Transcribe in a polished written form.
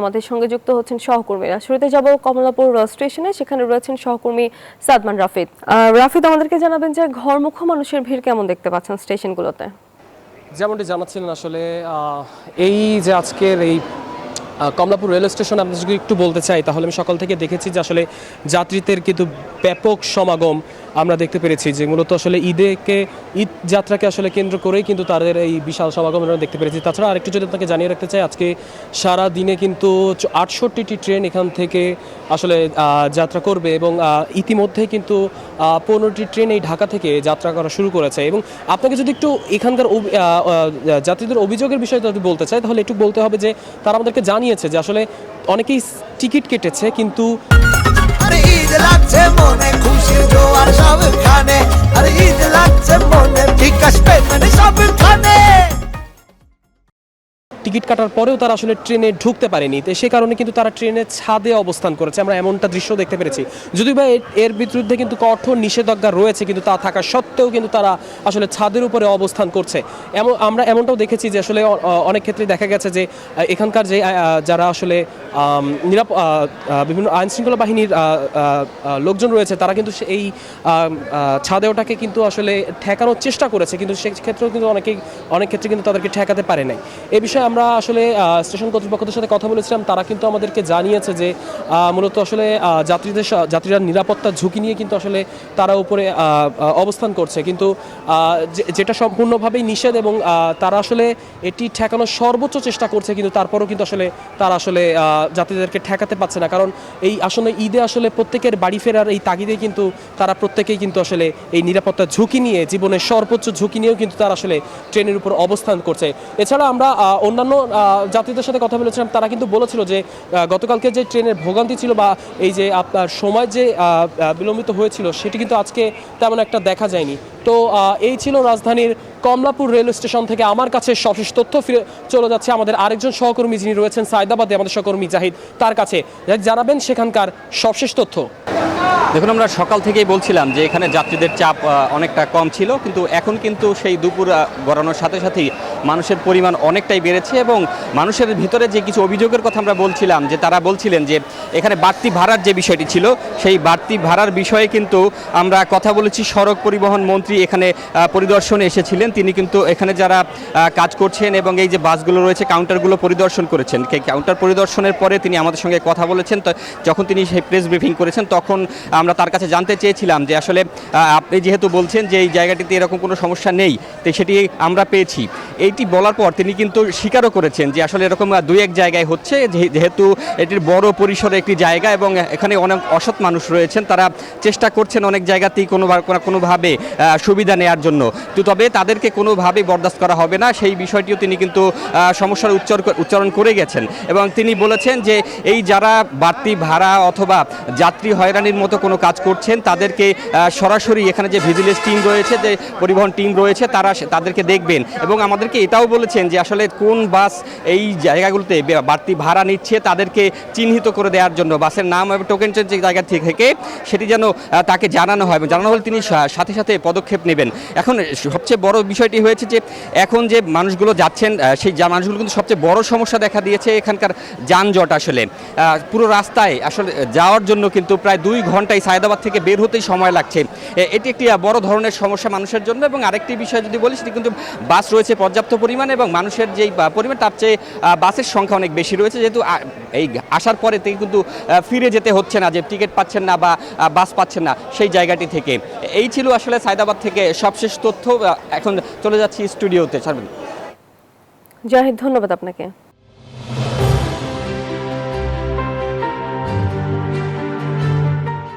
আমাদের সঙ্গে যুক্ত হচ্ছেন সহকর্মীরা। শুরুতে যাব কমলাপুর স্টেশনে, সেখানে রয়েছেন সহকর্মী সাদমান রাফিদ। রাফিদ, আমাদেরকে জানাবেন যে ঘরমুখ মানুষের ভিড় কেমন দেখতে পাচ্ছেন স্টেশনগুলোতে? যেমনটি জানাচ্ছিলেন আসলে এই যে আজকের এই কমলাপুর রেল স্টেশন আপনি যদি একটু বলতে চাই, তাহলে আমি সকাল থেকে দেখেছি যে আসলে যাত্রীদের কিন্তু ব্যাপক সমাগম আমরা দেখতে পেরেছি, যে মূলত আসলে ঈদ যাত্রাকে আসলে কেন্দ্র করেই কিন্তু তাদের এই বিশাল সমাগম আমরা দেখতে পেরেছি। তাছাড়া আরেকটু যদি আপনাকে জানিয়ে রাখতে চাই, আজকে সারা দিনে কিন্তু 68টি ট্রেন এখান থেকে আসলে যাত্রা করবে এবং ইতিমধ্যে কিন্তু 15টি ট্রেন এই ঢাকা থেকে যাত্রা করা শুরু করেছে। এবং আপনাকে যদি একটু এখানকার যাত্রীদের অভিযোগের বিষয়ে যদি বলতে চাই, তাহলে একটু বলতে হবে যে তারা আমাদেরকে জানিয়েছে যে আসলে অনেকেই টিকিট কেটেছে কিন্তু ঈদ লাগছে মনে, খুশির জোয়ার সবখানে, আরে ঈদ লাগছে মনে, বিকাশ পেমেন্ট সবখানে। টিকিট কাটার পরেও তারা আসলে ট্রেনে ঢুকতে পারেনি, তো সে কারণে কিন্তু তারা ট্রেনের ছাদে অবস্থান করেছে। আমরা এমনটা দৃশ্য দেখতে পেরেছি। যদিও বা এর বিরুদ্ধে কিন্তু কঠোর নিষেধাজ্ঞা রয়েছে, কিন্তু তা থাকা সত্ত্বেও কিন্তু তারা আসলে ছাদের উপরে অবস্থান করছে। আমরা এমনটাও দেখেছি যে আসলে অনেক ক্ষেত্রে দেখা গেছে যে এখানকার যে যারা আসলে বিভিন্ন আইনশৃঙ্খলা বাহিনীর লোকজন রয়েছে, তারা কিন্তু এই ছাদে ওটাকে কিন্তু আসলে ঠেকানোর চেষ্টা করেছে, কিন্তু সেক্ষেত্রেও কিন্তু অনেক ক্ষেত্রে কিন্তু তাদেরকে ঠেকাতে পারে নাই। এ বিষয়ে আমরা আসলে স্টেশন কর্তৃপক্ষদের সাথে কথা বলেছিলাম। তারা কিন্তু আমাদেরকে জানিয়েছে যে মূলত আসলে যাত্রীরা নিরাপত্তার ঝুঁকি নিয়ে কিন্তু আসলে তারা উপরে অবস্থান করছে, কিন্তু যেটা সম্পূর্ণভাবেই নিষেধ এবং তারা আসলে এটি ঠেকানোর সর্বোচ্চ চেষ্টা করছে, কিন্তু তারপরও কিন্তু আসলে তারা আসলে যাত্রীদেরকে ঠেকাতে পারছে না। কারণ এই আসলে ঈদে আসলে প্রত্যেকের বাড়ি ফেরার এই তাগিদে কিন্তু তারা প্রত্যেকেই কিন্তু আসলে এই নিরাপত্তার ঝুঁকি নিয়ে, জীবনের সর্বোচ্চ ঝুঁকি নিয়েও কিন্তু তারা আসলে ট্রেনের উপর অবস্থান করছে। এছাড়া আমরা অন্যান্য যাত্রীদের সাথে কথা বলেছিলাম। তারা কিন্তু বলেছিল যে গতকালকে যে ট্রেনের ভোগান্তি ছিল বা এই যে আপনার সময় যে বিলম্বিত হয়েছিল, সেটি কিন্তু আজকে তেমন একটা দেখা যায়নি। তো এই ছিল রাজধানীর কমলাপুর রেল স্টেশন থেকে আমার কাছে সবশেষ তথ্য। ফিরে চলে যাচ্ছে আমাদের আরেকজন সহকর্মী, যিনি রয়েছেন সায়দাবাদে, আমাদের সহকর্মী জাহিদ, তার কাছে জানাবেন সেখানকার সবশেষ তথ্য। দেখুন, আমরা সকাল থেকেই বলছিলাম যে এখানে যাত্রীদের চাপ অনেকটা কম ছিল, কিন্তু এখন কিন্তু সেই দুপুর গড়ানোর সাথে সাথেই মানুষের পরিমাণ অনেকটাই বেড়েছে এবং মানুষের ভিতরে যে কিছু অভিযোগের কথা আমরা বলছিলাম, যে তারা বলছিলেন যে এখানে বাড়তি ভাড়ার যে বিষয়টি ছিল, সেই বাড়তি ভাড়ার বিষয়ে কিন্তু আমরা কথা বলেছি। সড়ক পরিবহন মন্ত্রী এখানে পরিদর্শনে এসেছিলেন। তিনি কিন্তু এখানে যারা কাজ করছেন এবং এই যে বাসগুলো রয়েছে, কাউন্টারগুলো পরিদর্শন করেছেন। কাউন্টার পরিদর্শনের পরে তিনি আমাদের সঙ্গে কথা বলেছেন। তো যখন তিনি সেই প্রেস ব্রিফিং করেছেন, তখন আমরা তার কাছে জানতে চেয়েছিলাম যে আসলে আপনি যেহেতু বলছেন যে এই জায়গাটিতে এরকম কোনো সমস্যা নেই, তো সেটি আমরা পেয়েছি। এইটি বলার পর তিনি কিন্তু স্বীকারও করেছেন যে আসলে এরকম দুই এক জায়গায় হচ্ছে, যেহেতু এটির বড় পরিসরে একটি জায়গা এবং এখানে অনেক অসৎ মানুষ রয়েছেন, তারা চেষ্টা করছেন অনেক জায়গাতেই কোনোভাবে সুবিধা নেওয়ার জন্য। তো তবে তাদেরকে কোনোভাবেই বরদাস্ত করা হবে না, সেই বিষয়টিও তিনি কিন্তু সমস্যার উচ্চারণ করে গেছেন। এবং তিনি বলেছেন যে এই যারা বাড়তি ভাড়া অথবা যাত্রী হয়রানির মতো কোনো কাজ করছেন, তাদেরকে সরাসরি এখানে যে ভিজিলেন্স টিম রয়েছে, যে পরিবহন টিম রয়েছে, তাদেরকে দেখবেন। এবং আমাদেরকে এটাও বলেছেন যে আসলে কোন বাস এই জায়গাগুলোতে বাড়তি ভাড়া নিচ্ছে, তাদেরকে চিহ্নিত করে দেওয়ার জন্য বাসের নাম এবং টোকেন যে জায়গা থেকে সেটি যেন তাকে জানানো হয়, এবং জানানো হলে তিনি সাথে সাথে পদক্ষেপ নেবেন। এখন সবচেয়ে বড় বিষয়টি হয়েছে যে এখন যে মানুষগুলো যাচ্ছেন, সেই মানুষগুলো কিন্তু সবচেয়ে বড় সমস্যা দেখা দিয়েছে এখানকার যানজট। আসলে পুরো রাস্তায় আসলে যাওয়ার জন্য কিন্তু প্রায় 2 ঘন্টায় সায়দাবাদ থেকে বের হতেই সময় লাগছে। এটি একটি বড় ধরনের সমস্যা মানুষের জন্য। এবং আরেকটি বিষয় যদি বলি, সেটি কিন্তু বাস রয়েছে পর্যাপ্ত পরিমাণে এবং মানুষের যেই পরিমাণ, তার চেয়ে বাসের সংখ্যা অনেক বেশি রয়েছে, যেহেতু এই আসার পরে থেকে কিন্তু ফিরে যেতে হচ্ছে না, যে টিকিট পাচ্ছেন না বা বাস পাচ্ছেন না সেই জায়গাটি থেকে। এই ছিল আসলে সায়দাবাদ থেকে সবশেষ তথ্য। এখন চলে যাচ্ছি স্টুডিওতে। জাহিদ, ধন্যবাদ আপনাকে।